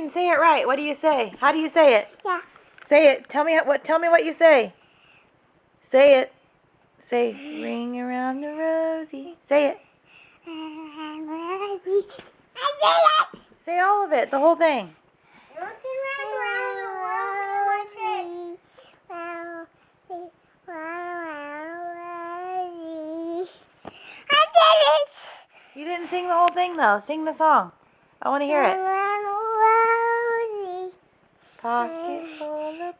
didn't say it right. What do you say? How do you say it? Yeah. Say it. Tell me what you say. Say it. Say ring around the rosy. Say it. I did it. Say all of it. The whole thing. You didn't sing the whole thing though. Sing the song. I want to hear it. Pocket full of